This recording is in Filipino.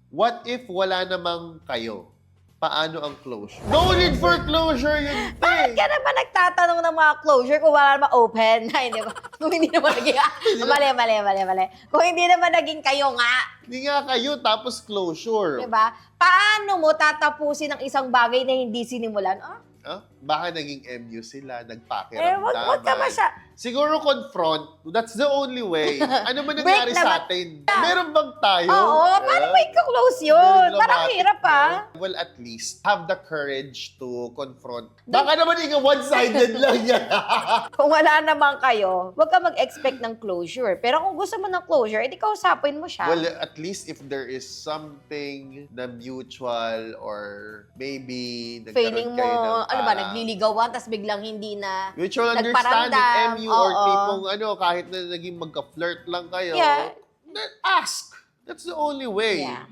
What if wala namang kayo? Paano ang closure? No need for closure yun, Bakit ka naman nagtatanong ng mga closure kung wala naman open? Ay, di ba? Kung hindi naman naging... mali. Kung hindi naman naging kayo nga, Hindi nga kayo, tapos closure. di ba? Paano mo tatapusin ang isang bagay na hindi sinimulan? Baka naging MU sila, nagpakiramdaman. Wag ka masya... Siguro confront. That's the only way. Ano ba nangyari Break sa naman. atin? Meron bang tayo? Oo, paano mo i-close yun? Very Parang dramatic, hirap pa. no? Well, at least, have the courage to confront. Baka naman ikaw one-sided lang yan. Kung wala naman kayo, wag ka mag-expect ng closure. Pero kung gusto mo ng closure, edi kausapin mo siya. Well, at least if there is something na mutual or maybe Feeling nagkaroon mo, kayo ng ano ba, parang nagliligawan, tapos biglang hindi na mutual nagparamdam. understanding, MU, or Oo. tipong kahit na naging magka-flirt lang kayo, Yeah. then ask. That's the only way. Yeah.